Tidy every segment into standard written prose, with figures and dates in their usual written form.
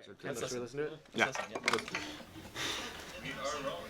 Okay, let's listen to it. Yeah. We are rolling.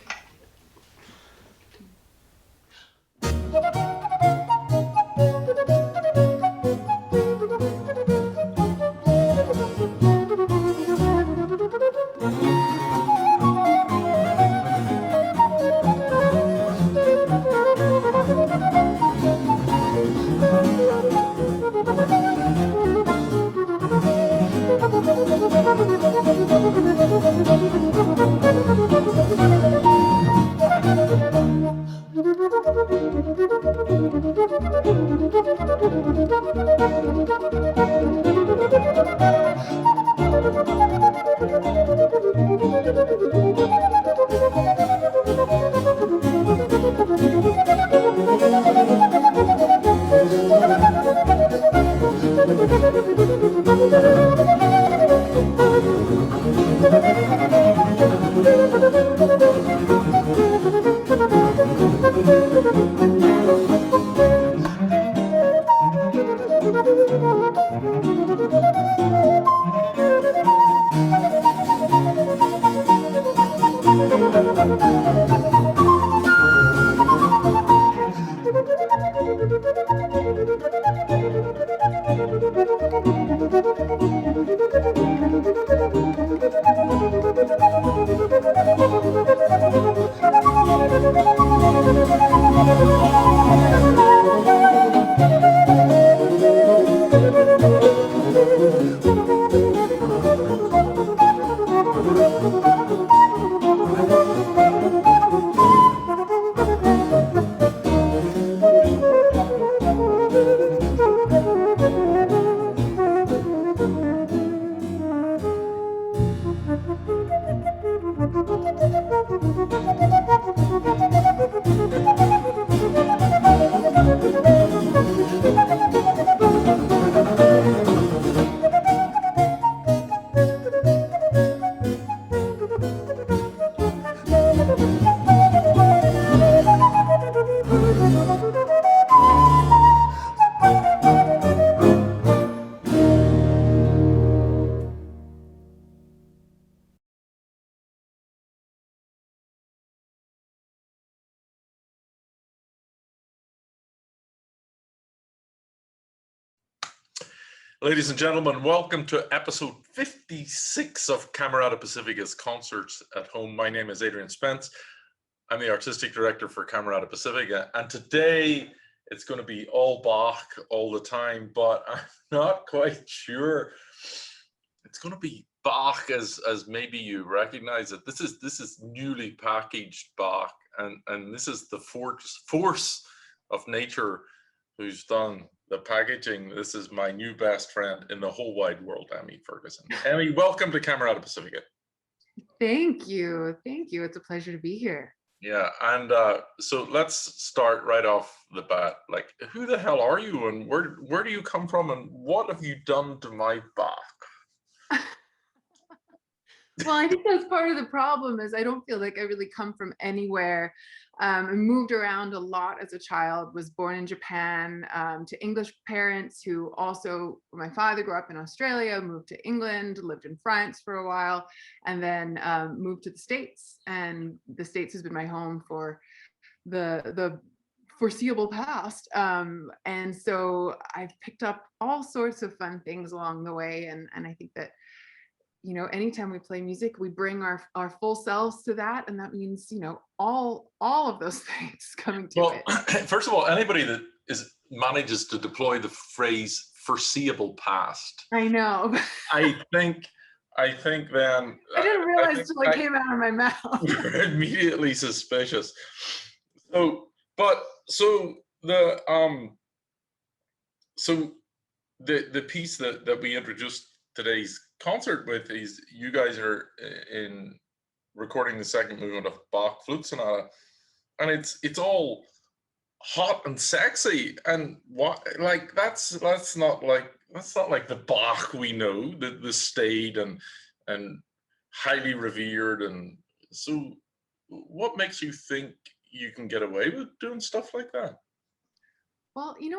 Ladies and gentlemen, welcome to episode 56 of Camerata Pacifica's Concerts at Home. My name is Adrian Spence. I'm the artistic director for Camerata Pacifica, and today it's going to be all Bach all the time, but I'm not quite sure it's going to be Bach as maybe you recognize it. This is newly packaged Bach, and this is the force of nature who's done the packaging. This is my new best friend in the whole wide world, Emi Ferguson. Emi, welcome to Camerata Pacifica. Thank you. Thank you. It's a pleasure to be here. Yeah, and so let's start right off the bat. Like, who the hell are you, and where do you come from, and what have you done to my Bach? Well, I think that's part of the problem is I don't feel like I really come from anywhere. I moved around a lot as a child, was born in Japan to English parents who also, my father grew up in Australia, moved to England, lived in France for a while, and then moved to the States. And the States has been my home for the foreseeable past. And so I've picked up all sorts of fun things along the way. And I think that, you know, anytime we play music, we bring our full selves to that. And that means, you know, all of those things coming to it. First of all, anybody that manages to deploy the phrase foreseeable past. I know. I think then I didn't realize until it came out of my mouth. You're immediately suspicious. So the piece that we introduced today's concert with is you guys are in recording the second movement of Bach Flute Sonata, and it's all hot and sexy, and what, like that's not like the Bach we know, the staid and highly revered. And so what makes you think you can get away with doing stuff like that? Well, I feel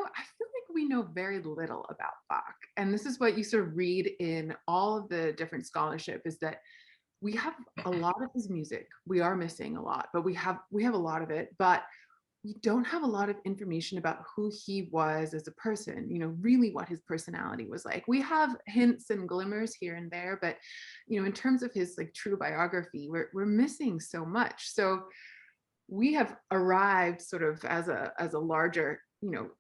like we know very little about Bach. And this is what you sort of read in all of the different scholarship, is that we have a lot of his music. We are missing a lot, but we have a lot of it, but we don't have a lot of information about who he was as a person, really what his personality was like. We have hints and glimmers here and there, but in terms of his like true biography, we're missing so much. So we have arrived sort of as a larger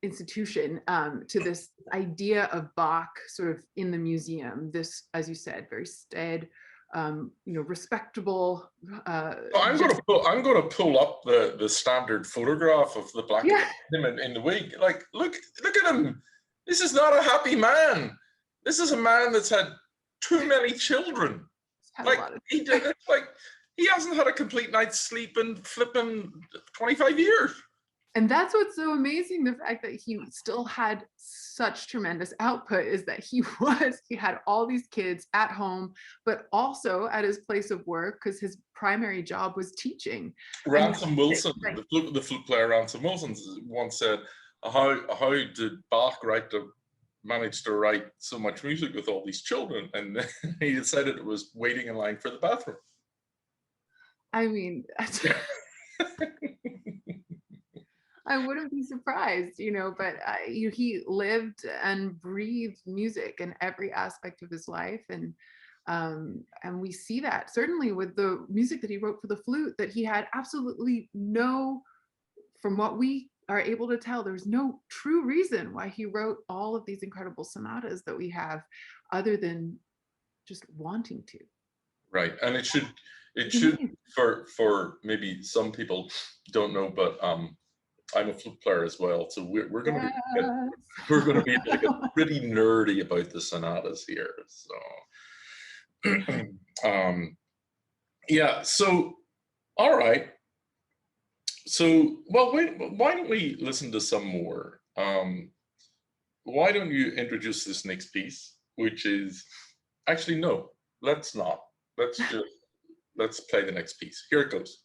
institution, to this idea of Bach sort of in the museum, this, as you said, very staid, respectable, So I'm going to pull up the standard photograph of the black yeah, him in the wig. Like, look at him. This is not a happy man. This is a man that's had too many children. had a Like lot of he did. It's like he hasn't had a complete night's sleep in flipping 25 years. And that's what's so amazing, the fact that he still had such tremendous output, is that he had all these kids at home, but also at his place of work, because his primary job was teaching. Ransom Wilson, the flute player Ransom Wilson, once said, how did Bach manage to write so much music with all these children? And he decided it was waiting in line for the bathroom. I mean, I wouldn't be surprised, but he lived and breathed music in every aspect of his life. And we see that certainly with the music that he wrote for the flute, that he had absolutely no, from what we are able to tell, there's no true reason why he wrote all of these incredible sonatas that we have, other than just wanting to. Right. And it should, for maybe some people don't know, but I'm a flute player as well, so we're going to be like pretty nerdy about the sonatas here. So, yeah. So, all right. So, well, why don't we listen to some more? Why don't you introduce this next piece, which is actually no, let's not. Let's play the next piece. Here it goes.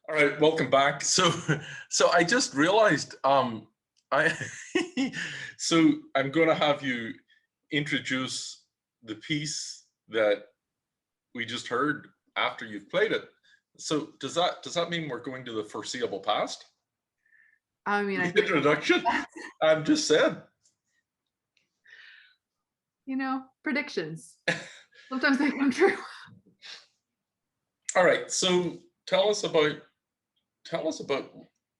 All right, welcome back. So I just realized I so I'm going to have you introduce the piece that we just heard after you've played it. So does that mean we're going to the foreseeable past? I mean, I The think, introduction I'm just said. predictions. Sometimes they come true. All right, so tell us about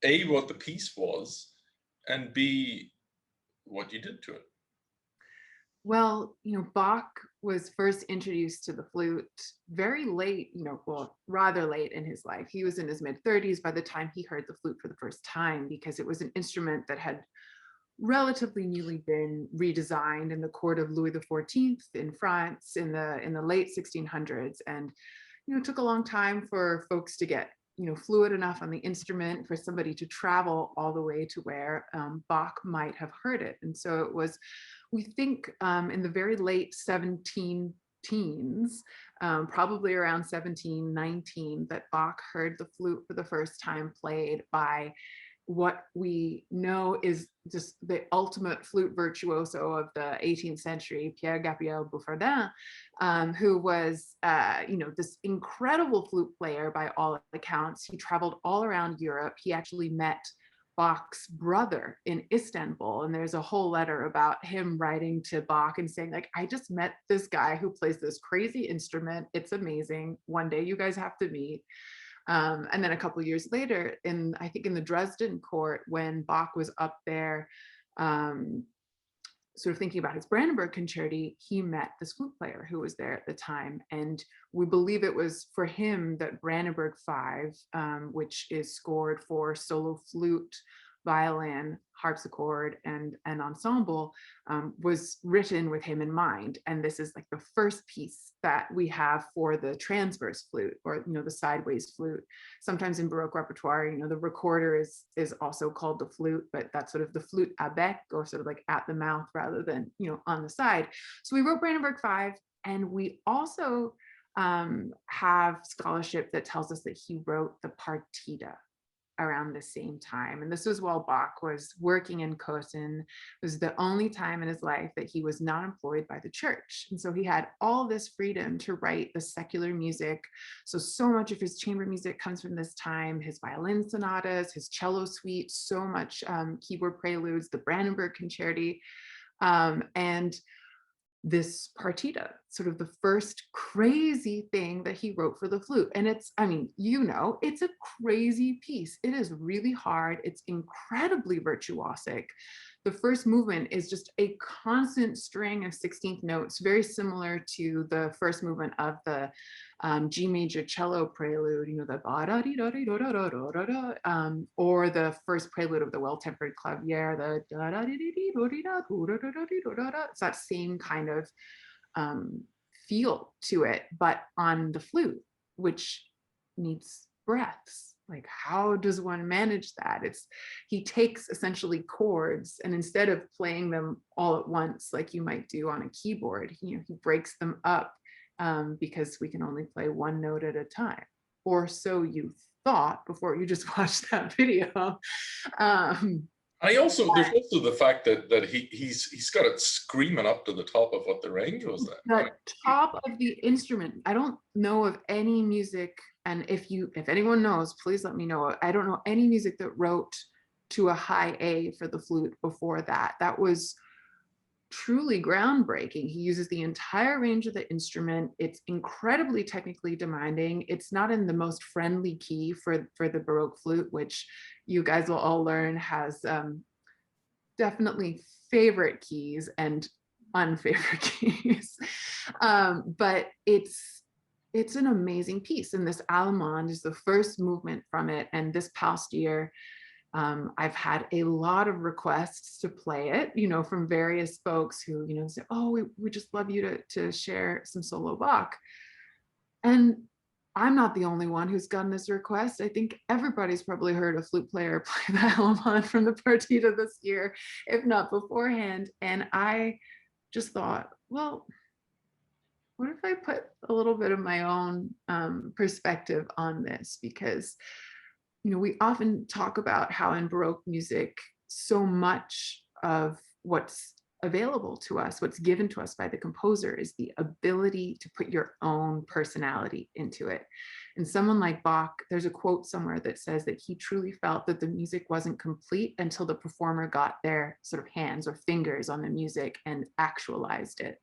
A, what the piece was, and B, what you did to it. Well, Bach was first introduced to the flute very late, well, rather late in his life. He was in his mid-30s by the time he heard the flute for the first time, because it was an instrument that had relatively newly been redesigned in the court of Louis XIV in France in the late 1600s. And it took a long time for folks to get fluid enough on the instrument for somebody to travel all the way to where Bach might have heard it. And so it was, we think, in the very late 17 teens, probably around 1719, that Bach heard the flute for the first time played by what we know is just the ultimate flute virtuoso of the 18th century, Pierre Gabriel, who was, this incredible flute player by all accounts. He traveled all around Europe. He actually met Bach's brother in Istanbul, and there's a whole letter about him writing to Bach and saying, like, I just met this guy who plays this crazy instrument. It's amazing. One day you guys have to meet. And then a couple of years later, I think in the Dresden court, when Bach was up there, sort of thinking about his Brandenburg Concerti, he met this flute player who was there at the time. And we believe it was for him that Brandenburg 5, which is scored for solo flute, violin, harpsichord, and ensemble, was written with him in mind. And this is like the first piece that we have for the transverse flute, or the sideways flute. Sometimes in Baroque repertoire, the recorder is also called the flute, but that's sort of the flute à bec, or sort of like at the mouth rather than on the side. So we wrote Brandenburg 5, and we also have scholarship that tells us that he wrote the partita around the same time. And this was while Bach was working in Cossin. It was the only time in his life that he was not employed by the church. And so he had all this freedom to write the secular music. So much of his chamber music comes from this time, his violin sonatas, his cello suite, so much keyboard preludes, the Brandenburg Concerti. And this partita, sort of the first crazy thing that he wrote for the flute. And it's, it's a crazy piece. It is really hard. It's incredibly virtuosic. The first movement is just a constant string of 16th notes, very similar to the first movement of the G major cello prelude, the or the first prelude of the well-tempered clavier, it's that same kind of feel to it, but on the flute, which needs breaths. Like, how does one manage that? He takes essentially chords, and instead of playing them all at once like you might do on a keyboard, he breaks them up, because we can only play one note at a time, or so you thought before you just watched that video. There's also the fact that he's got it screaming up to the top of what the range was. The top of the instrument. I don't know of any music, and if anyone knows, please let me know. I don't know any music that wrote to a high A for the flute before that. That was truly groundbreaking. He uses the entire range of the instrument. It's incredibly technically demanding. It's not in the most friendly key for the Baroque flute, which you guys will all learn has definitely favorite keys and unfavorite keys. But it's an amazing piece. And this Allemande is the first movement from it. And this past year, I've had a lot of requests to play it, from various folks who, say, oh, we just love you to share some solo Bach. And I'm not the only one who's gotten this request. I think everybody's probably heard a flute player play the Allemande from the partita this year, if not beforehand. And I just thought, well, what if I put a little bit of my own perspective on this? Because we often talk about how in Baroque music, so much of what's available to us, what's given to us by the composer, is the ability to put your own personality into it. And someone like Bach, there's a quote somewhere that says that he truly felt that the music wasn't complete until the performer got their sort of hands or fingers on the music and actualized it.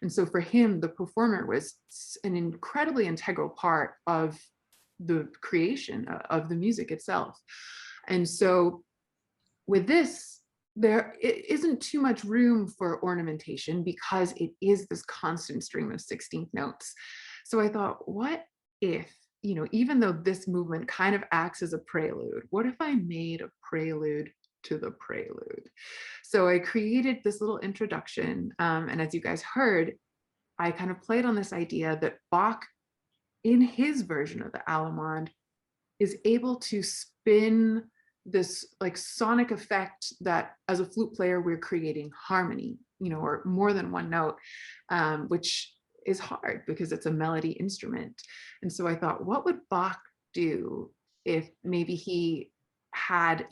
And so for him, the performer was an incredibly integral part of the creation of the music itself. And so with this, there isn't too much room for ornamentation because it is this constant stream of 16th notes. So I thought, what if, even though this movement kind of acts as a prelude, what if I made a prelude to the prelude? So I created this little introduction. And as you guys heard, I kind of played on this idea that Bach, in his version of the Allemande, is able to spin this like sonic effect that as a flute player, we're creating harmony, or more than one note, which is hard because it's a melody instrument. And so I thought, what would Bach do if maybe he had,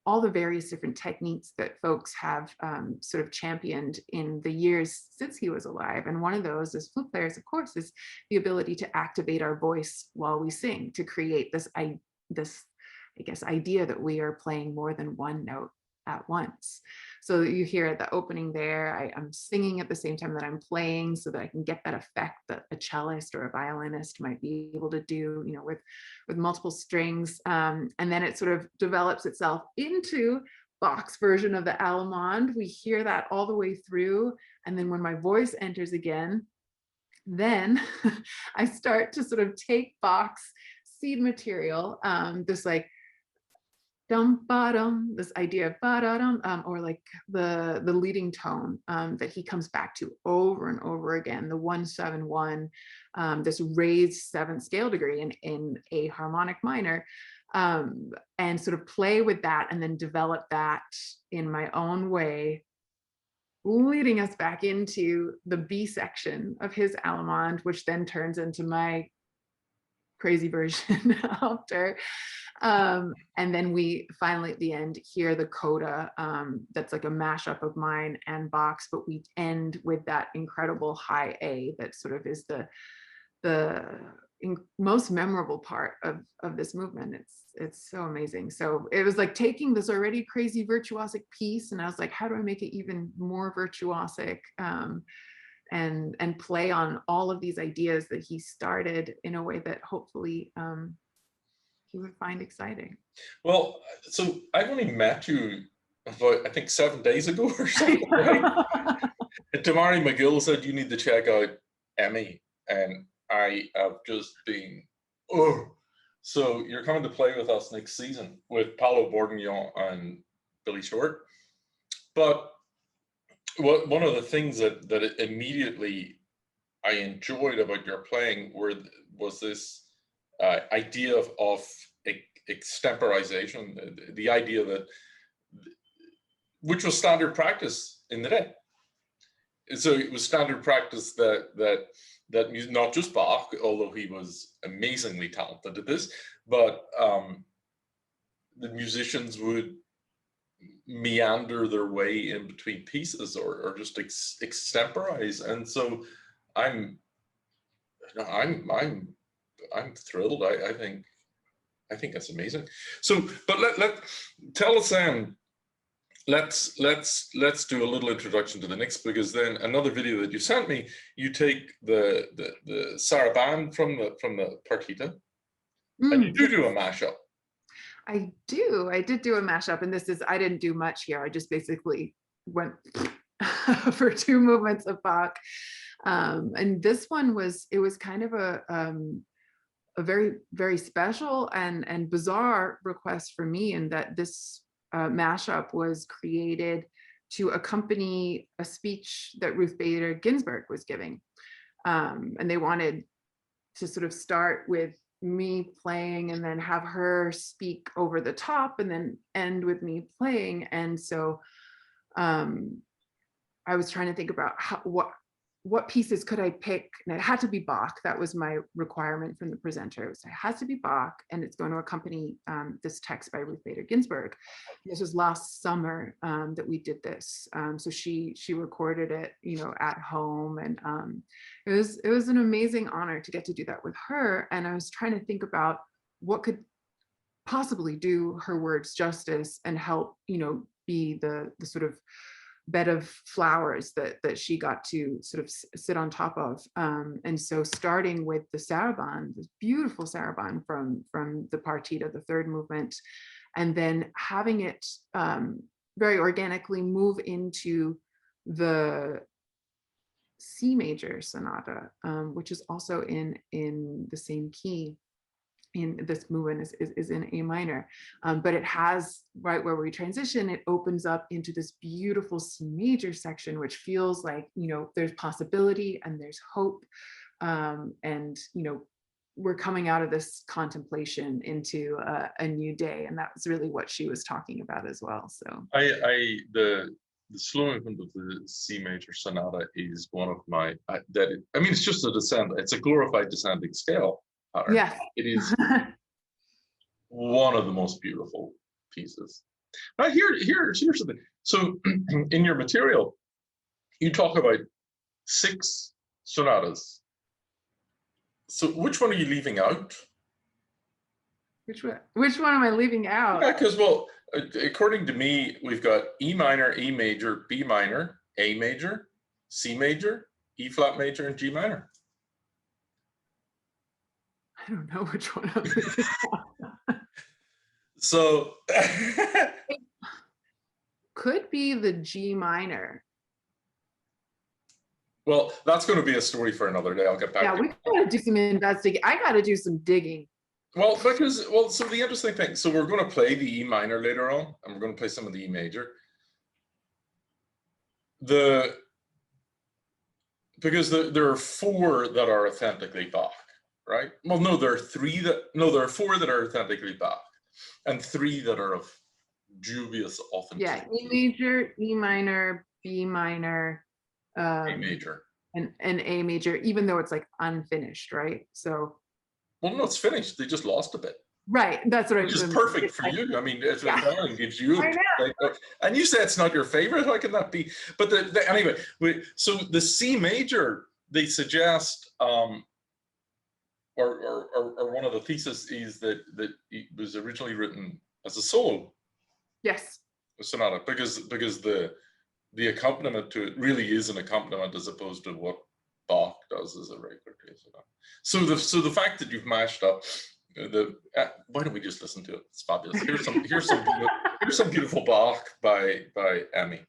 all the various different techniques that folks have sort of championed in the years since he was alive. And one of those, as flute players, of course, is the ability to activate our voice while we sing, to create this idea that we are playing more than one note at once. So you hear at the opening there, I'm singing at the same time that I'm playing, so that I can get that effect that a cellist or a violinist might be able to do, with multiple strings. And then it sort of develops itself into Bach's version of the Allemande. We hear that all the way through. And then when my voice enters again, then I start to sort of take Bach's seed material, this like dum ba dum, this idea of ba da dum, or like the leading tone that he comes back to over and over again, the 1-7-1, this raised 7th scale degree in A harmonic minor, and sort of play with that and then develop that in my own way, leading us back into the B section of his Allemande, which then turns into my crazy version after. And then we finally at the end hear the coda, that's like a mashup of mine and Bach's, but we end with that incredible high A that sort of is the most memorable part of this movement. It's so amazing. So it was like taking this already crazy virtuosic piece, and I was like, how do I make it even more virtuosic? And play on all of these ideas that he started in a way that hopefully he would find exciting. Well, so I've only met you about, I think, 7 days ago or something, right? And Tamari McGill said you need to check out Emi, and I have just been, oh. So you're coming to play with us next season with Paolo Bourguignon and Billy Short. But one of the things that immediately I enjoyed about your playing was this idea of extemporization, the idea that, which was standard practice in the day. So it was standard practice that not just Bach, although he was amazingly talented at this, but the musicians would meander their way in between pieces or just extemporize. And so I'm thrilled. I think that's amazing. So, but let tell us let's do a little introduction to the next, because then another video that you sent me, you take the Sarabande from the partita, and you do a mashup. I did do a mashup, and I didn't do much here. I just basically went for 2 movements of Bach. And this one was kind of a very, very special and bizarre request for me, in that this mashup was created to accompany a speech that Ruth Bader Ginsburg was giving. And they wanted to sort of start with me playing and then have her speak over the top and then end with me playing. And so I was trying to think about what pieces could I pick? And it had to be Bach. That was my requirement from the presenter. It has to be Bach, and it's going to accompany this text by Ruth Bader Ginsburg. This was last summer that we did this. So she recorded it, at home, and it was an amazing honor to get to do that with her. And I was trying to think about what could possibly do her words justice and help, be the sort of bed of flowers that she got to sort of sit on top of. And so starting with the Sarabande, this beautiful Sarabande from the Partita, the third movement, and then having it very organically move into the C Major Sonata, which is also in the same key. In this movement is in A minor, but it has, right where we transition, it opens up into this beautiful C major section, which feels like, there's possibility and there's hope, and we're coming out of this contemplation into a new day, and that's really what she was talking about as well. So the slow movement of the C major sonata is one of my it's just a descent. It's a glorified descending scale pattern. Yes. It is one of the most beautiful pieces. Now here's the thing. So in your material, you talk about 6 sonatas. So which one are you leaving out? Which one am I leaving out? Yeah, because, well, according to me, we've got E minor, E major, B minor, A major, C major, E flat major, and G minor. I don't know which one I'm leaving out. So could be the G minor. Well, that's going to be a story for another day. I'll get back to we gotta do some investigating. I gotta do some digging. Well, so the interesting thing, so we're going to play the E minor later on, and we're going to play some of the E major. Because there are 4 that are authentically Bach, right? Well, no, there are 4 that are authentically Bach, and 3 that are of dubious authenticity. Yeah, E major, E minor, B minor, A major, and A major, even though it's like unfinished, right? So. Well, no, it's finished. They just lost a bit. Right, that's what I mean. Which is perfect for you. I mean, it's Italian gives you. And you say it's not your favorite. How can that be? But anyway, so the C major, they suggest, or one of the theses is that it was originally written as a solo. Yes. Sonata, because the accompaniment to it really is an accompaniment as opposed to what Bach does as a regular case. So the fact that you've mashed up why don't we just listen to it? It's fabulous. Here's some beautiful Bach by Emi.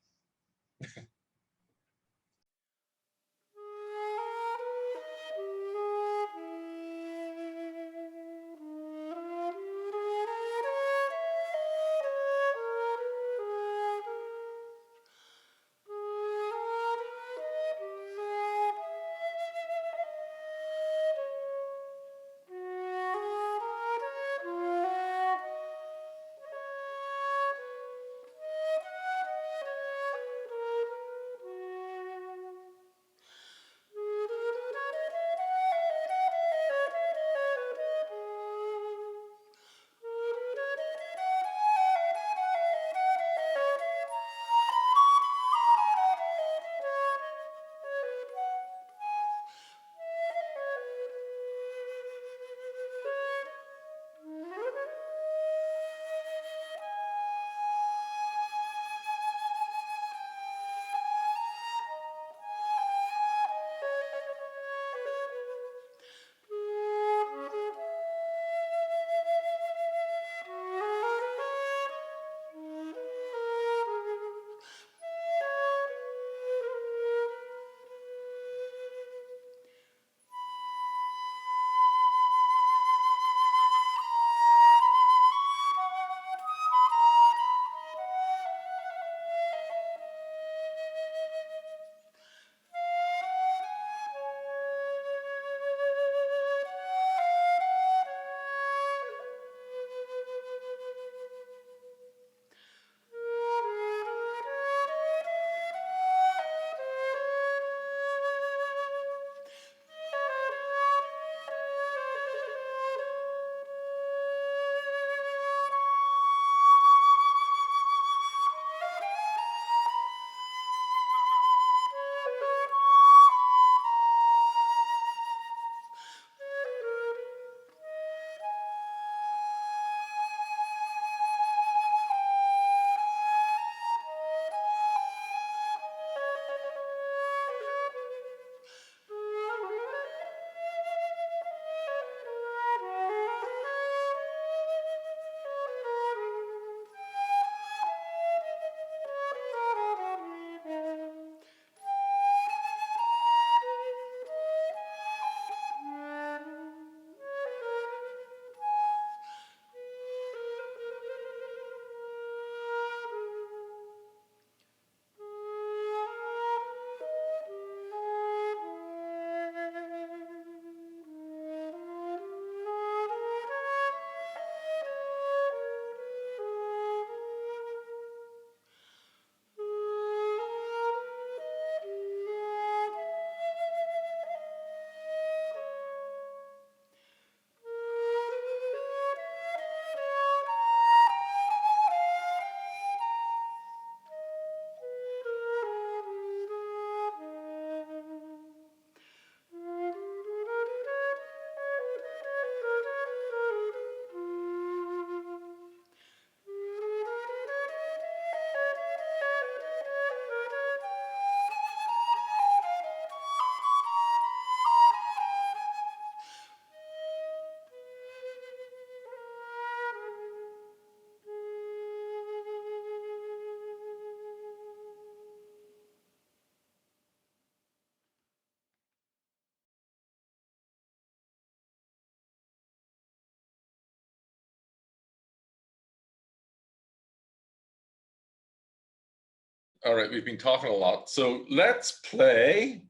All right, we've been talking a lot. So let's play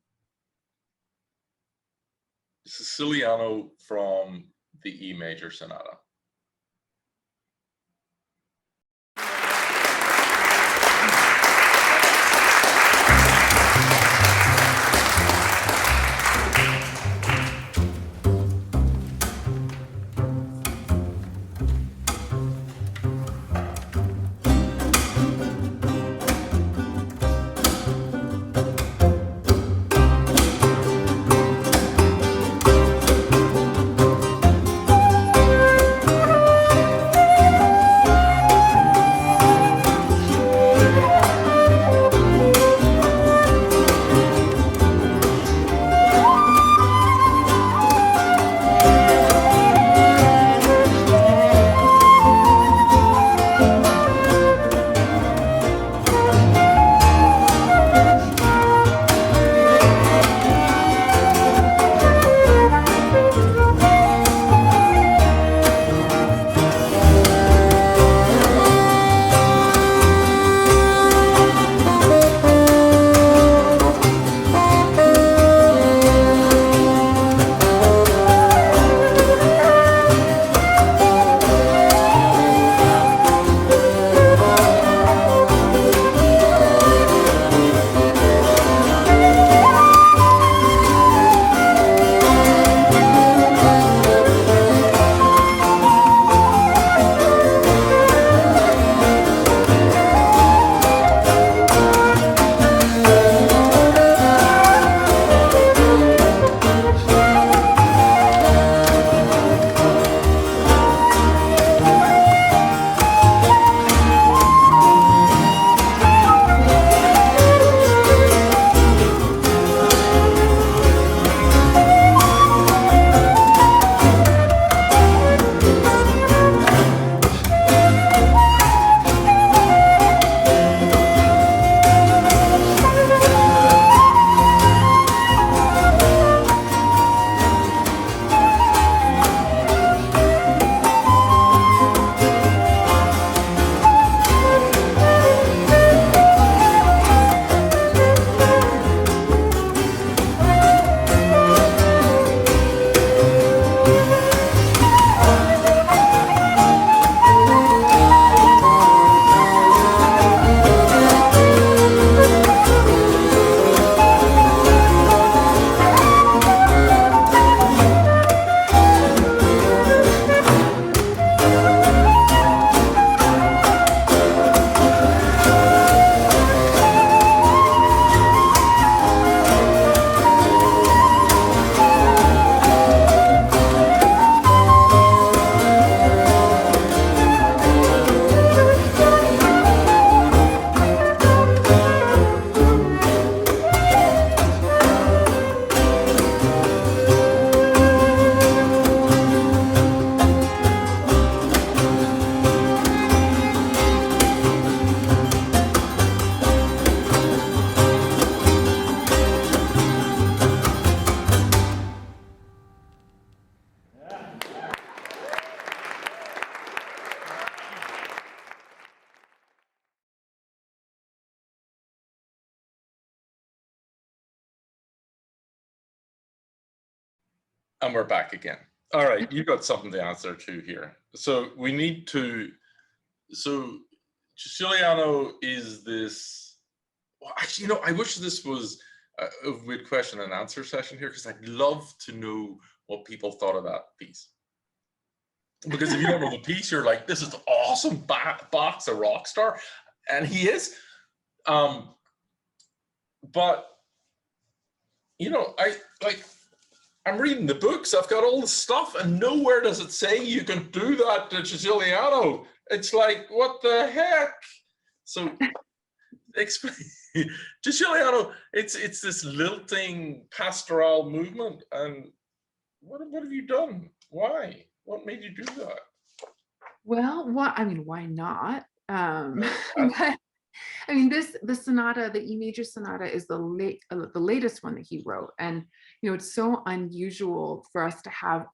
Siciliano from the E Major Sonata. And we're back again. All right, you got something to answer to here. So we need to, so Siciliano is this, well, actually, I wish this was a weird question and answer session here, because I'd love to know what people thought of that piece. Because if you don't know the piece, you're like, this is awesome, Bach's a rock star, and he is. But, I'm reading the books, I've got all the stuff, and nowhere does it say you can do that to Siciliano. It's like, what the heck? So, explain. Siciliano, it's this lilting pastoral movement, and what have you done? Why? What made you do that? Well, why not? But the sonata, the E Major Sonata, is the latest one that he wrote, and it's so unusual for us to have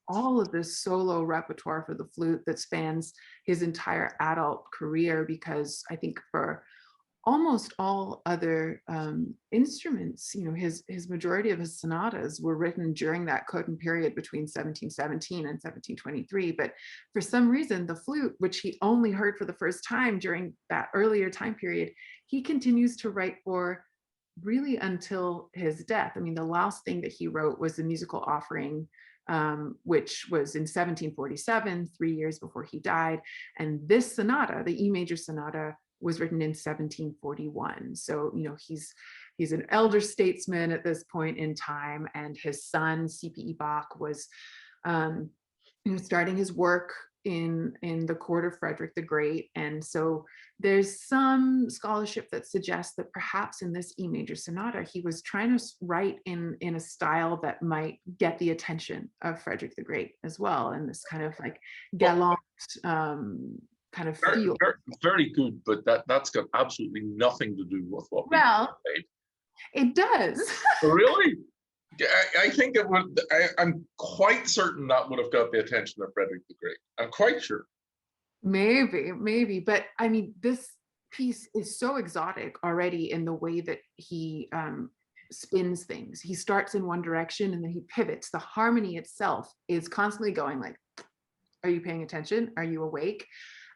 all of this solo repertoire for the flute that spans his entire adult career, because I think for almost all other instruments, his majority of his sonatas were written during that Cotton period between 1717 and 1723. But for some reason, the flute, which he only heard for the first time during that earlier time period, he continues to write for really until his death. I mean, the last thing that he wrote was the musical offering, which was in 1747, 3 years before he died. And this sonata, the E Major Sonata, was written in 1741. So, he's an elder statesman at this point in time, and his son, C.P.E. Bach, was starting his work in the court of Frederick the Great. And so there's some scholarship that suggests that perhaps in this E Major Sonata, he was trying to write in a style that might get the attention of Frederick the Great as well, and this kind of like gallant kind of feel. Very good, but that's got absolutely nothing to do with what we played. It does. Really? I think it would. I'm quite certain that would have got the attention of Frederick the Great. I'm quite sure. Maybe, but I mean, this piece is so exotic already in the way that he spins things. He starts in one direction and then he pivots. The harmony itself is constantly going like, "Are you paying attention? Are you awake?"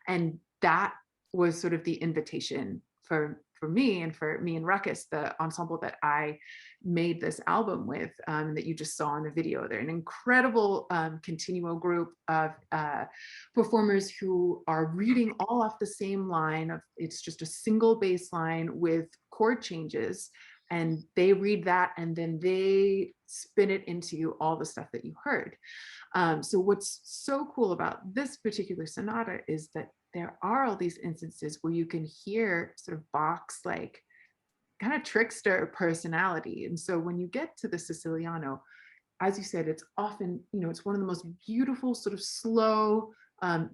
And that was sort of the invitation for me and Ruckus, the ensemble that I made this album with, that you just saw in the video. They're an incredible continuo group of performers who are reading all off the same line of, it's just a single bass line with chord changes, and they read that and then they spin it into all the stuff that you heard. So what's so cool about this particular sonata is that there are all these instances where you can hear sort of Bach's like kind of trickster personality. And so when you get to the Siciliano, as you said, it's often, it's one of the most beautiful sort of slow,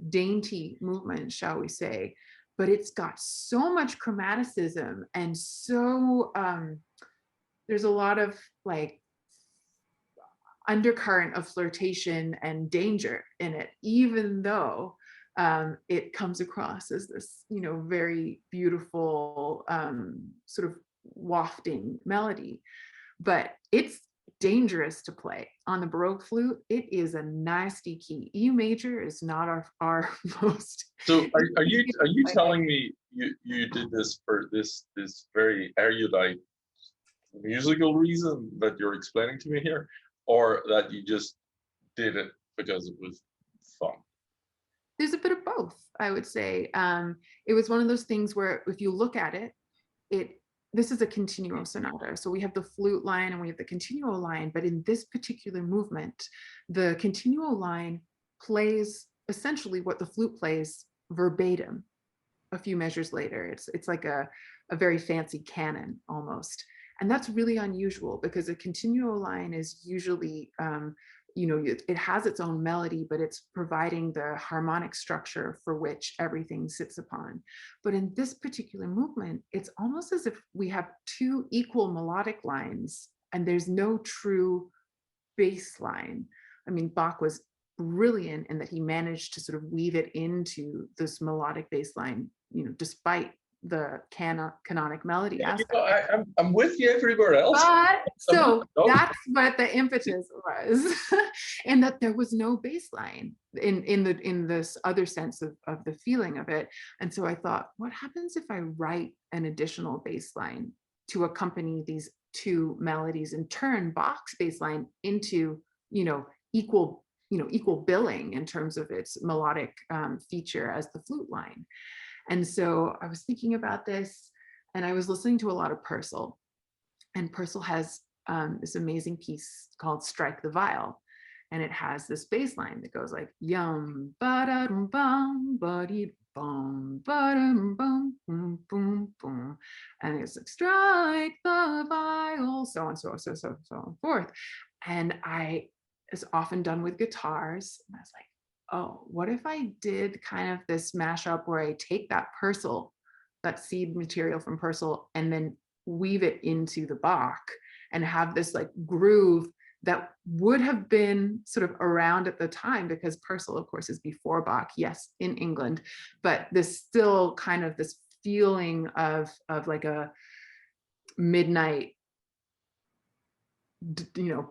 dainty movements, shall we say, but it's got so much chromaticism and so there's a lot of like undercurrent of flirtation and danger in it, even though it comes across as this, very beautiful sort of wafting melody. But it's dangerous to play. On the Baroque flute, it is a nasty key. E major is not our most. So are you telling me you did this for this very erudite musical reason that you're explaining to me here, or that you just did it because it was fun? There's a bit of both, I would say. It was one of those things where if you look at it, this is a continuo sonata. So we have the flute line and we have the continuo line, but in this particular movement, the continuo line plays essentially what the flute plays verbatim a few measures later. It's like a very fancy canon almost. And that's really unusual because a continuo line is usually, it has its own melody, but it's providing the harmonic structure for which everything sits upon. But in this particular movement, it's almost as if we have two equal melodic lines and there's no true bass line. I mean, Bach was brilliant in that he managed to sort of weave it into this melodic bass line, despite the canonic melody aspect. I'm with you everywhere else. But so that's what the impetus was, and that there was no bass line in this other sense of the feeling of it. And so I thought, what happens if I write an additional bass line to accompany these two melodies and turn Bach's bass line into, equal billing in terms of its melodic feature as the flute line. And so I was thinking about this, and I was listening to a lot of Purcell, and Purcell has this amazing piece called Strike the Viol, and it has this bass line that goes like yum ba da bum ba dee bum ba dum bum boom boom boom, and it's like strike the viol, so on so on forth. And it's often done with guitars, and I was like, oh, what if I did kind of this mashup where I take that Purcell, that seed material from Purcell, and then weave it into the Bach and have this like groove that would have been sort of around at the time, because Purcell, of course, is before Bach, yes, in England, but this still kind of this feeling of like a midnight,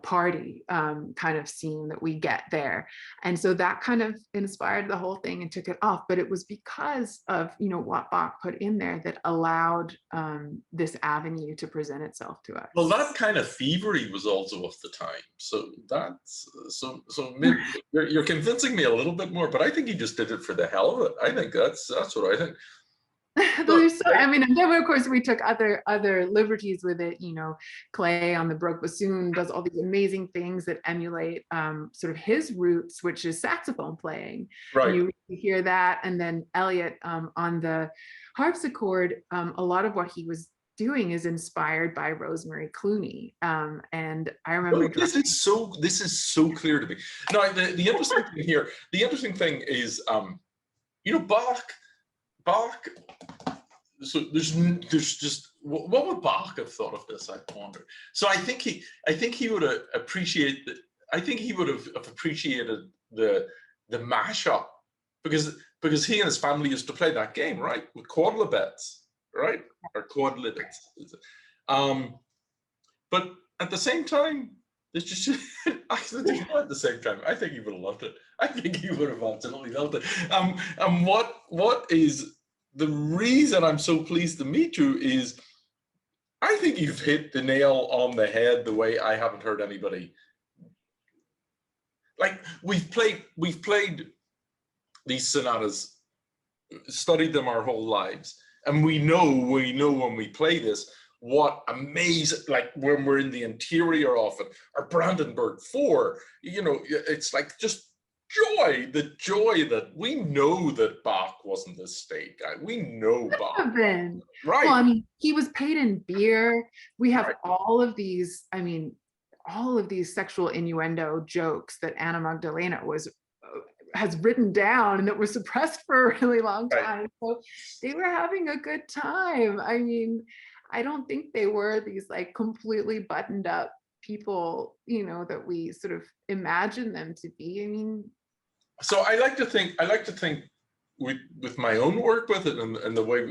party kind of scene that we get there. And so that kind of inspired the whole thing and took it off. But it was because of, what Bach put in there that allowed this avenue to present itself to us. Well, that kind of thievery was also of the time. So that's, you're convincing me a little bit more, but I think he just did it for the hell of it. I think that's what I think. And then of course we took other liberties with it. Clay on the baroque bassoon does all these amazing things that emulate sort of his roots, which is saxophone playing. Right. And you hear that, and then Elliot on the harpsichord. A lot of what he was doing is inspired by Rosemary Clooney, and I remember. This is so clear to me. Now, the interesting thing here, the interesting thing is, Bach. So there's just, what would Bach have thought of this? I wonder. So I think he would have appreciated the mashup, because he and his family used to play that game, right, with quadlibets, right, or quadlibets. But at the same time, there's just at the same time, I think he would have loved it. I think he would have absolutely loved it. And what is the reason I'm so pleased to meet you is, I think you've hit the nail on the head the way I haven't heard anybody. Like, we've played these sonatas, studied them our whole lives, and we know when we play this, what amazing, like when we're in the interior of it, or Brandenburg 4, it's like just the joy that we know that Bach wasn't this state guy. We know Bach. Right. Well, he was paid in beer. We have all of these, all of these sexual innuendo jokes that Anna Magdalena has written down and that were suppressed for a really long time. So they were having a good time. I don't think they were these like completely buttoned up people, that we sort of imagine them to be. So I like to think with my own work with it and the way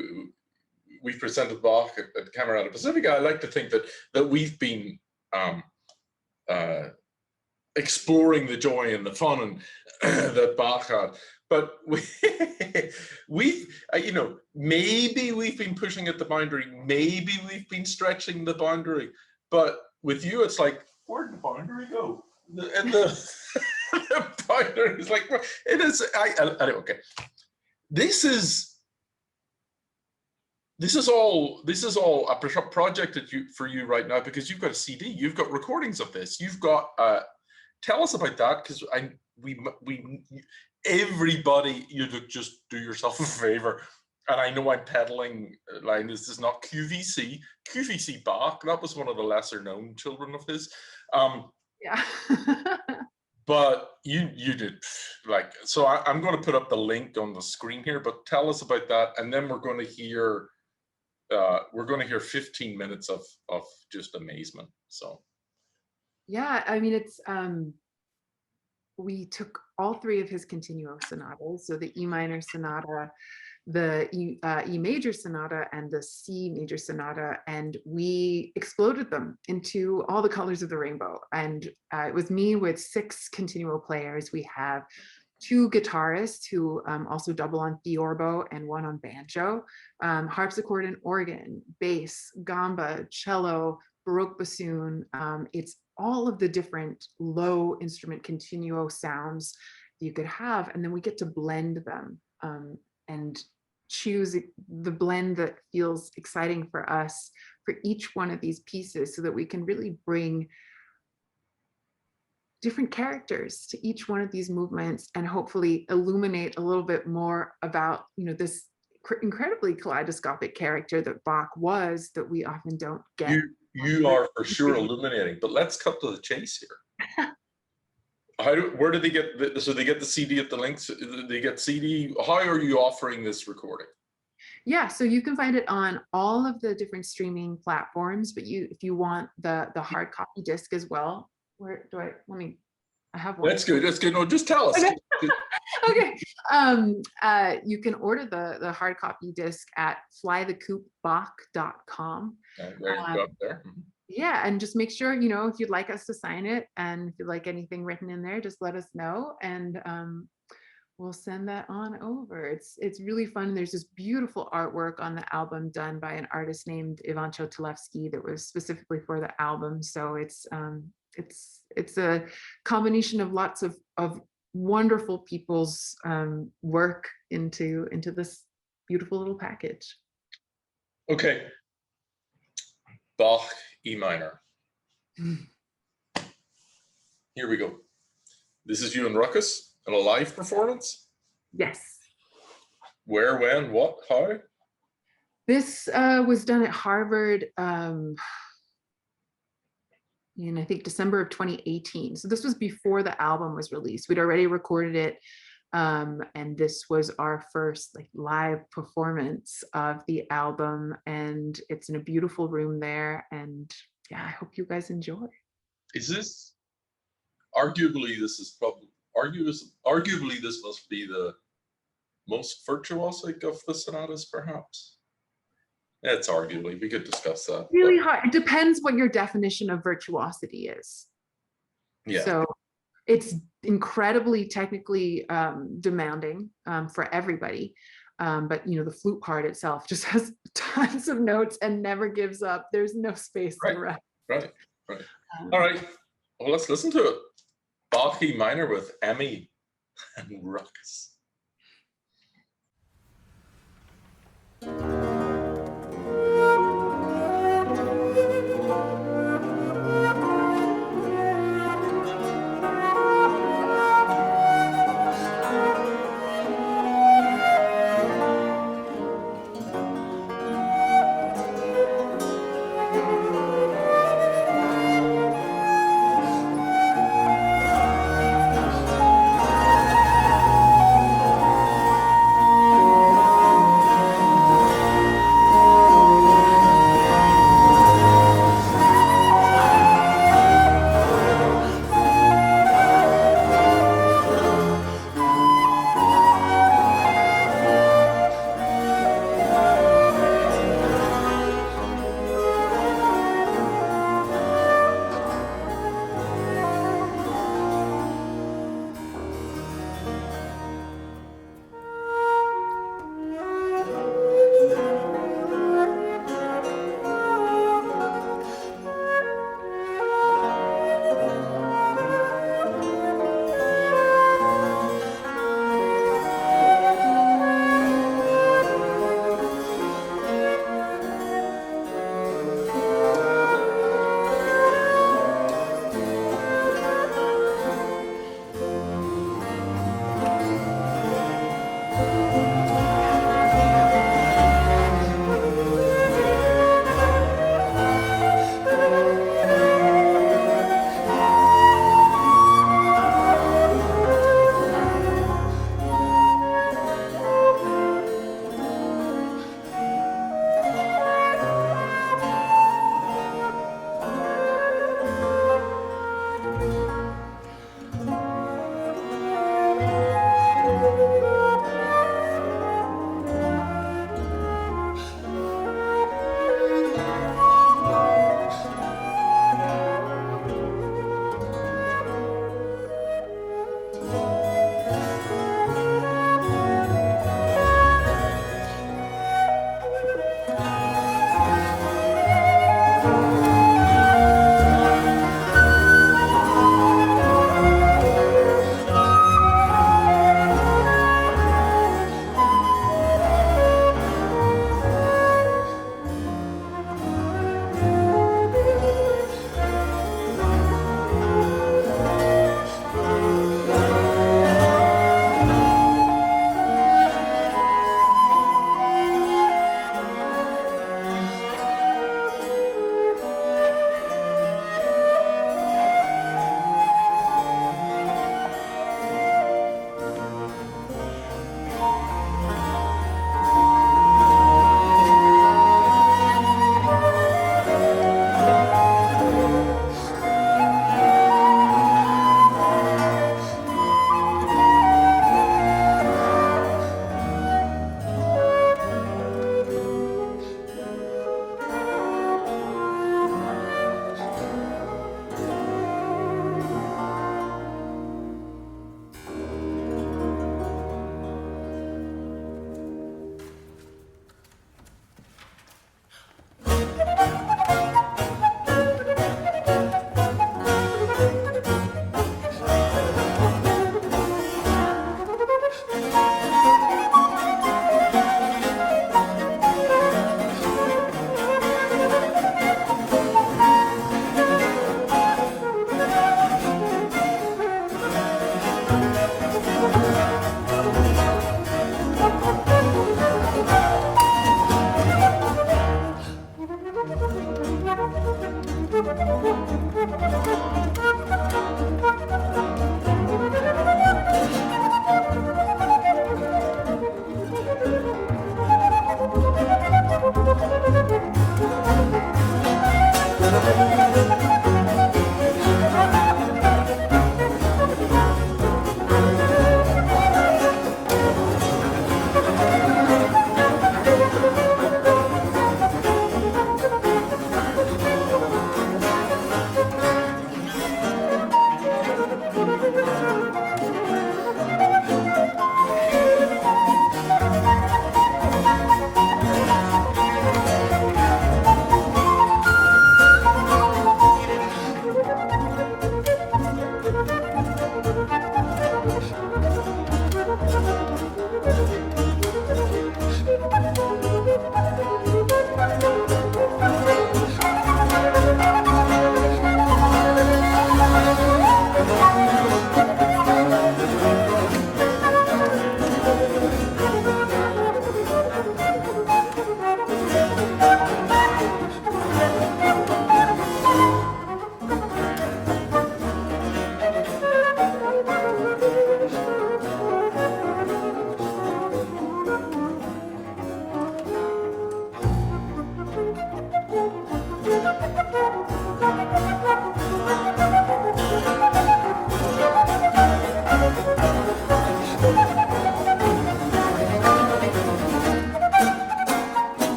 we presented Bach at Camerata Pacifica, I like to think that we've been exploring the joy and the fun that Bach had. But maybe we've been pushing at the boundary, maybe we've been stretching the boundary. But with you, it's like, where'd the boundary go? And the boundary is like, it is. Okay. This is all a project for you right now, because you've got a CD, you've got recordings of this, you've got. Tell us about that, because everybody, just do yourself a favor. And I know I'm peddling line. This is not QVC Bach. That was one of the lesser known children of his. Yeah. But you did, like, so I'm going to put up the link on the screen here, but tell us about that. And then we're going to hear 15 minutes of just amazement. So. Yeah, it's, we took all three of his continuo sonatas, so the E minor sonata, the E major sonata, and the C major sonata, and we exploded them into all the colors of the rainbow. And it was me with 6 continuo players. We have 2 guitarists who also double on theorbo and 1 on banjo, harpsichord and organ, bass, gamba, cello, baroque bassoon. It's all of the different low instrument continuo sounds you could have, and then we get to blend them and choose the blend that feels exciting for us for each one of these pieces, so that we can really bring different characters to each one of these movements and hopefully illuminate a little bit more about this incredibly kaleidoscopic character that Bach was, that we often don't get. You are for sure illuminating, but let's cut to the chase here. Where do they get so they get the CD at the links? They get CD. How are you offering this recording? Yeah, so you can find it on all of the different streaming platforms, but if you want the hard copy disc as well, let me I have one. That's good. That's good. No, just tell us. Okay. Okay. You can order the hard copy disc at flythecoopbach.com. There you go. There. Yeah, and just make sure, you know, if you'd like us to sign it and if you'd like anything written in there, just let us know, and we'll send that on over. It's really fun. There's this beautiful artwork on the album done by an artist named Ivancho Tilevsky that was specifically for the album. So it's a combination of lots of wonderful people's work into this beautiful little package. Okay. Bach, E minor. Here we go. This is you and Ruckus in a live performance? Yes. Where, when, what, how? This was done at Harvard in, I think, December of 2018. So this was before the album was released. We'd already recorded it. And this was our first like live performance of the album, and it's in a beautiful room there. And yeah, I hope you guys enjoy. Is this arguably this must be the most virtuosic of the sonatas, perhaps? It's arguably, we could discuss that. Really hard. It depends what your definition of virtuosity is. Yeah. So it's incredibly technically demanding for everybody. But you know, the flute part itself just has tons of notes and never gives up. There's no space to rest. Right. All right. Well, let's listen to it. Bach E minor with Emi and Ruckus.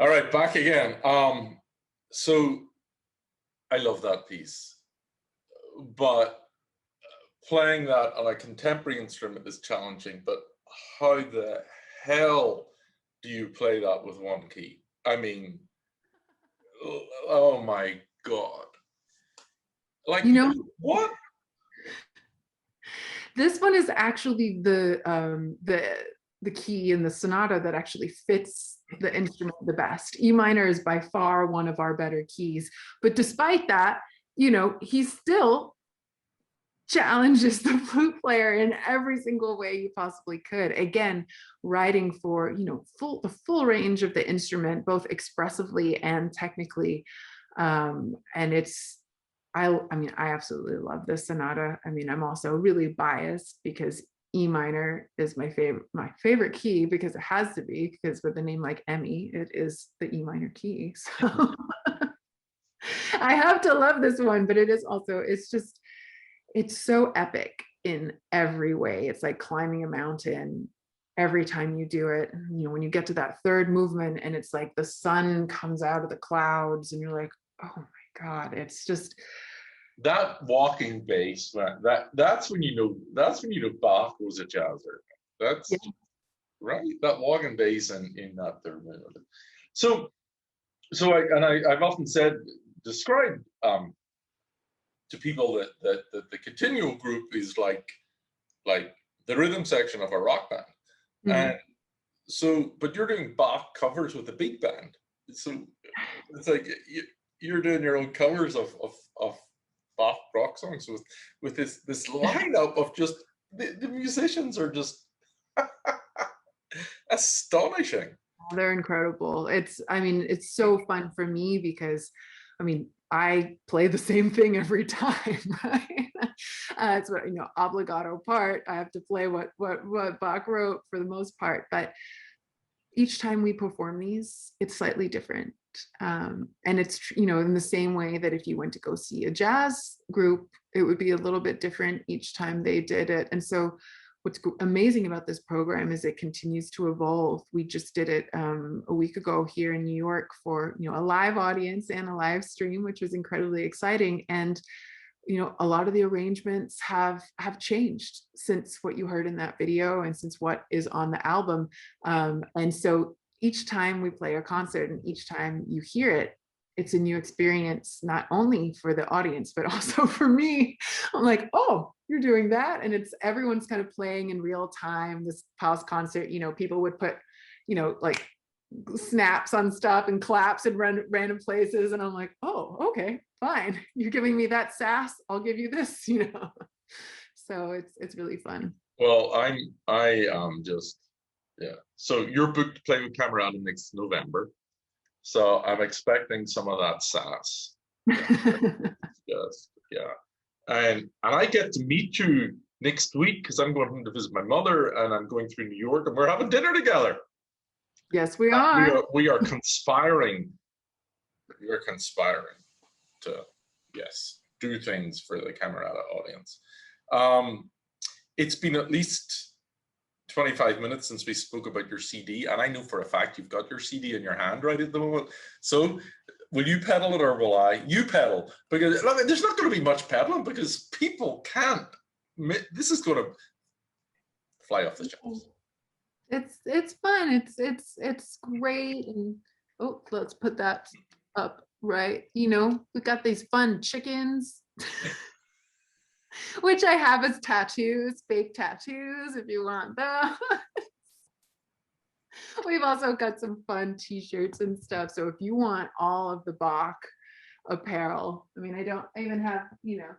All right, back again. So I love that piece, but playing that on a contemporary instrument is challenging. But how the hell do you play that with one key? I mean, oh my God. Like, You know, what? this one is actually the key in the sonata that actually fits the instrument the best. E minor is by far one of our better keys, but despite that, you know, he still challenges the flute player in every single way you possibly could. Again, writing for, you know, the full range of the instrument, both expressively and technically. And it's, I mean, I absolutely love this sonata. I mean, I'm also really biased because E minor is my favorite key, because it has to be, because with a name like Emi, it is the E minor key. So I have to love this one, but it is also, it's so epic in every way. It's like climbing a mountain every time you do it. You know, when you get to that third movement and it's like the sun comes out of the clouds and you're like, oh my God, it's just that walking bass, man, that's when you know Bach was a jazzer. That's right. That walking bass in that third movement. So I've often described to people that the continual group is like the rhythm section of a rock band. And so, but you're doing Bach covers with a big band. So it's like you're doing your own covers of Bach rock songs with this lineup of just the musicians are just astonishing. They're incredible. I mean, it's so fun for me because, I mean, I play the same thing every time, right? It's what, you know, obligato part. I have to play what Bach wrote for the most part, but each time we perform these, it's slightly different. And it's, you know, in the same way that if you went to go see a jazz group, it would be a little bit different each time they did it. And so what's amazing about this program is it continues to evolve. We just did it a week ago here in New York for, you know, a live audience and a live stream, which was incredibly exciting. And, you know, a lot of the arrangements have changed since what you heard in that video and since what is on the album. And so each time we play a concert and each time you hear it, it's a new experience, not only for the audience, but also for me. I'm like, oh, you're doing that. And it's everyone's kind of playing in real time. This pause concert, you know, people would put, you know, like snaps on stuff and claps in random places. And I'm like, oh, okay, fine. You're giving me that sass, I'll give you this, you know. So it's really fun. Well, I just, yeah. So you're booked to play with Camerata next November. So I'm expecting some of that sass. Yes, yeah. And I get to meet you next week because I'm going to visit my mother and I'm going through New York and we're having dinner together. Yes, we are. We are conspiring. We are conspiring to, yes, do things for the Camerata audience. It's been at least 25 minutes since we spoke about your CD, and I know for a fact you've got your CD in your hand right at the moment. So will you pedal it or will I? You pedal, because I mean, there's not going to be much pedaling because people can't. This is going to fly off the shelves. It's fun. It's great. And oh, let's put that up, right? You know, we got these fun chickens. Which I have as tattoos, fake tattoos, if you want those. We've also got some fun t-shirts and stuff. So if you want all of the Bach apparel, I mean, I even have, you know,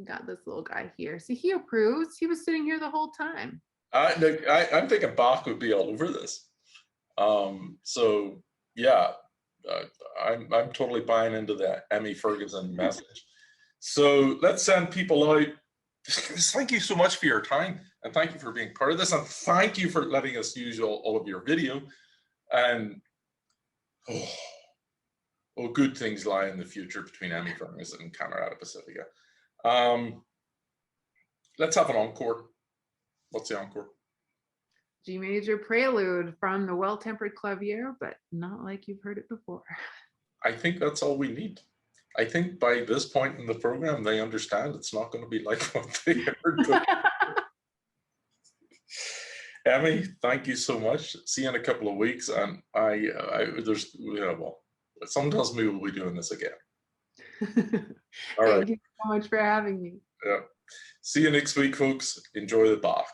got this little guy here. See, he approves. He was sitting here the whole time. I'm thinking Bach would be all over this. So yeah, I'm totally buying into the Emi Ferguson message. So let's send people out. Thank you so much for your time, and thank you for being part of this, and thank you for letting us use all of your video. And good things lie in the future between Emi Ferguson and Camerata Pacifica. Let's have an encore. What's the encore? G major Prelude from the Well-Tempered Clavier, but not like you've heard it before. I think that's all we need. I think by this point in the program, they understand it's not going to be like what they heard. Emi, thank you so much. See you in a couple of weeks. And there's, well, someone tells me we'll be doing this again. All right. Thank you so much for having me. Yeah. See you next week, folks. Enjoy the Bach.